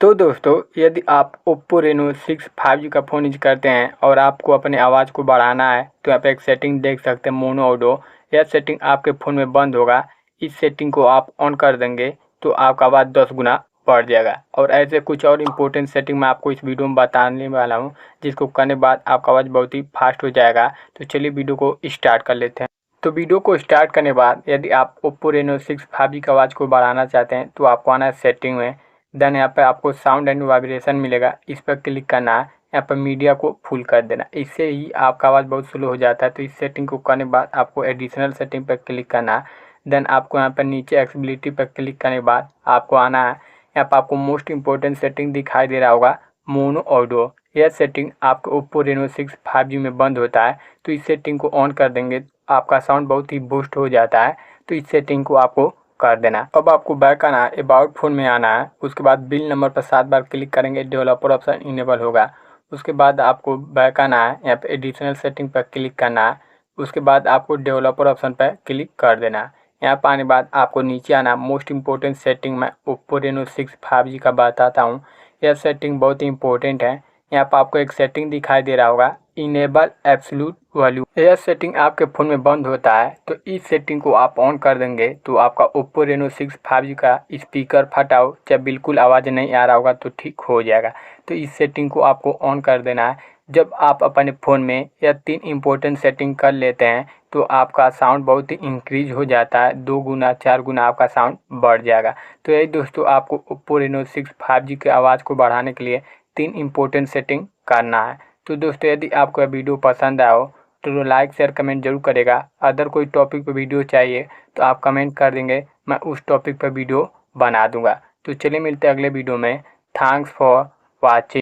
तो दोस्तों, यदि आप Oppo Reno 6 5G का फ़ोन यूज करते हैं और आपको अपने आवाज़ को बढ़ाना है, तो यहाँ पे एक सेटिंग देख सकते हैं, मोनो ऑडियो। यह सेटिंग आपके फ़ोन में बंद होगा। इस सेटिंग को आप ऑन कर देंगे तो आपका आवाज़ 10 गुना बढ़ जाएगा। और ऐसे कुछ और इम्पोर्टेंट सेटिंग मैं आपको इस वीडियो में बताने वाला हूँ, जिसको करने के बाद आपका आवाज़ बहुत ही फास्ट हो जाएगा। तो चलिए वीडियो को स्टार्ट कर लेते हैं। तो वीडियो को स्टार्ट करने के बाद यदि आप Oppo Reno 6 5G की आवाज़ को बढ़ाना चाहते हैं, तो आपको आना है सेटिंग में। देन यहाँ पे आपको साउंड एंड वाइब्रेशन मिलेगा, इस पर क्लिक करना है। यहाँ पर मीडिया को फुल कर देना, इससे ही आपका आवाज़ बहुत स्लो हो जाता है। तो इस सेटिंग को करने के बाद आपको एडिशनल सेटिंग पर क्लिक करना है। देन आपको यहाँ पर नीचे एक्सेसिबिलिटी पर क्लिक करने के बाद आपको आना है। यहाँ पर आपको मोस्ट इंपॉर्टेंट सेटिंग दिखाई दे रहा होगा, मोनो ऑडियो। यह सेटिंग आपको Oppo Reno 6 5G में बंद होता है। तो इस सेटिंग को ऑन कर देंगे, आपका साउंड बहुत ही बूस्ट हो जाता है। तो इस सेटिंग को आपको कर देना। अब आपको बैक आना है, अबाउट फ़ोन में आना है। उसके बाद बिल नंबर पर 7 बार क्लिक करेंगे, डेवलपर ऑप्शन इनेबल होगा। उसके बाद आपको बैक आना है, यहाँ पे एडिशनल सेटिंग पर क्लिक करना है। उसके बाद आपको डेवलपर ऑप्शन पर क्लिक कर देना है। यहाँ पर आने बाद आपको नीचे आना। मोस्ट इंपॉर्टेंट सेटिंग मैं Oppo Reno 6 5G का बताता हूँ। यह सेटिंग बहुत ही इंपॉर्टेंट है। यहाँ पर आपको एक सेटिंग दिखाई दे रहा होगा, इनेबल एब्सोल्यूट वॉल्यूम। यह सेटिंग आपके फ़ोन में बंद होता है। तो इस सेटिंग को आप ऑन कर देंगे तो आपका Oppo Reno 6 5G का स्पीकर फटा हो, चाहे बिल्कुल आवाज़ नहीं आ रहा होगा, तो ठीक हो जाएगा। तो इस सेटिंग को आपको ऑन कर देना है। जब आप अपने फ़ोन में यह 3 इम्पोर्टेंट सेटिंग कर लेते हैं, तो आपका साउंड बहुत ही इंक्रीज हो जाता है, 2 गुना 4 गुना आपका साउंड बढ़ जाएगा। तो यही दोस्तों, आपको Oppo Reno 6 5G की आवाज़ को बढ़ाने के लिए 3 इम्पोर्टेंट सेटिंग करना है। तो दोस्तों, यदि आपको यह वीडियो पसंद आया हो तो लाइक शेयर कमेंट जरूर करेगा। अदर कोई टॉपिक पर वीडियो चाहिए तो आप कमेंट कर देंगे, मैं उस टॉपिक पर वीडियो बना दूंगा। तो चलिए मिलते हैं अगले वीडियो में। Thanks for watching.